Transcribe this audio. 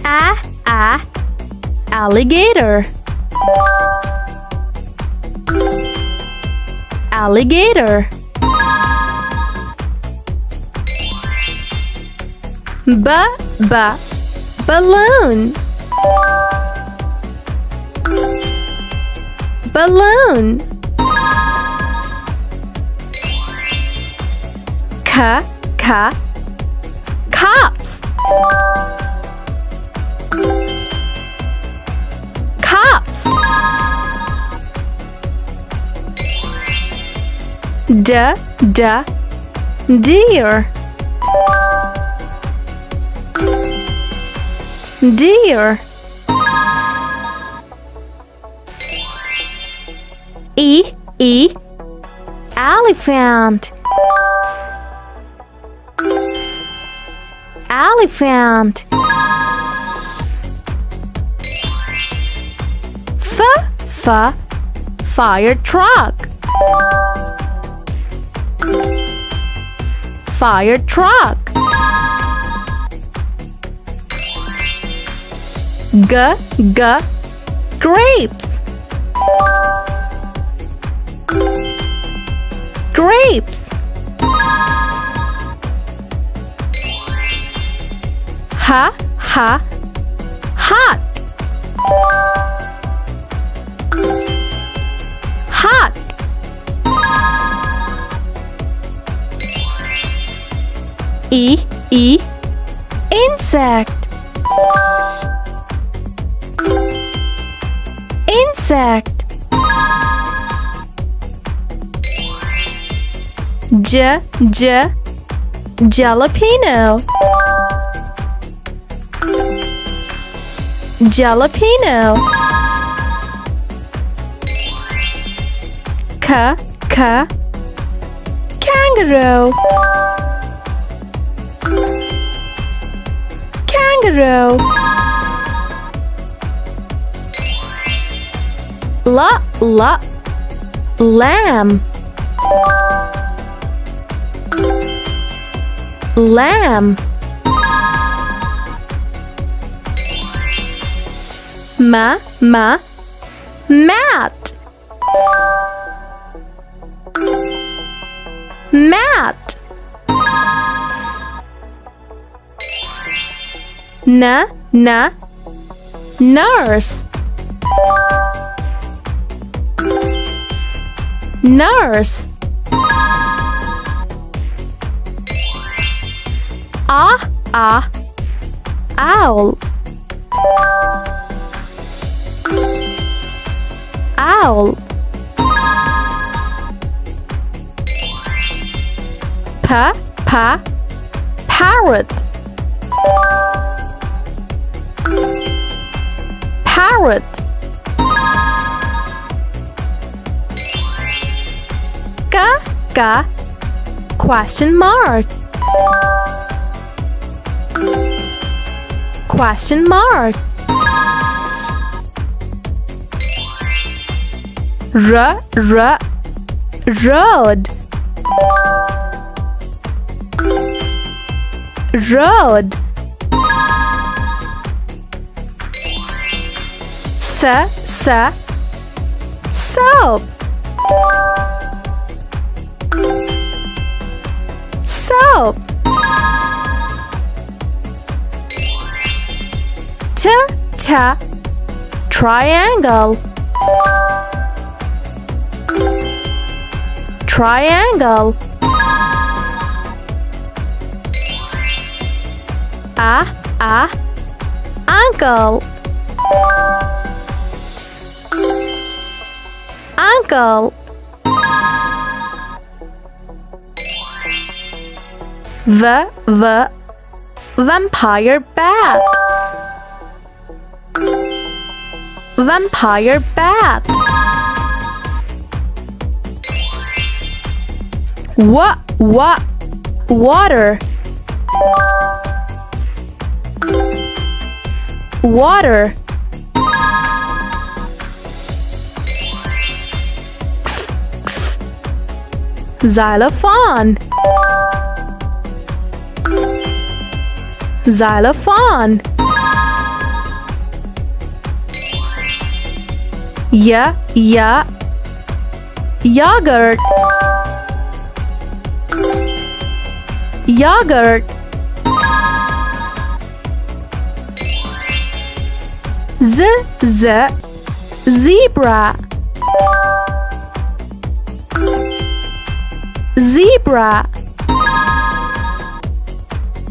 A alligator. Alligator. Balloon. Balloon. Cops. Cops. Deer. Deer. Elephant. Elephant. Fire truck. Fire truck. Grapes. Grapes. Hot. Hot. Insect. Insect. Jalapeno. Jalapeno. Kangaroo. Kangaroo. Lamb. Lamb. Mat. Mat. Nurse. Nurse. Owl. Owl. Parrot. Parrot. Question mark. Question mark. Road. Road. Soap. Soap. Triangle. Triangle. Uncle. Uncle. Vampire bat. Vampire bat. Water. Water. Xylophone. Xylophone. Yogurt. Yogurt. Zebra. Zebra.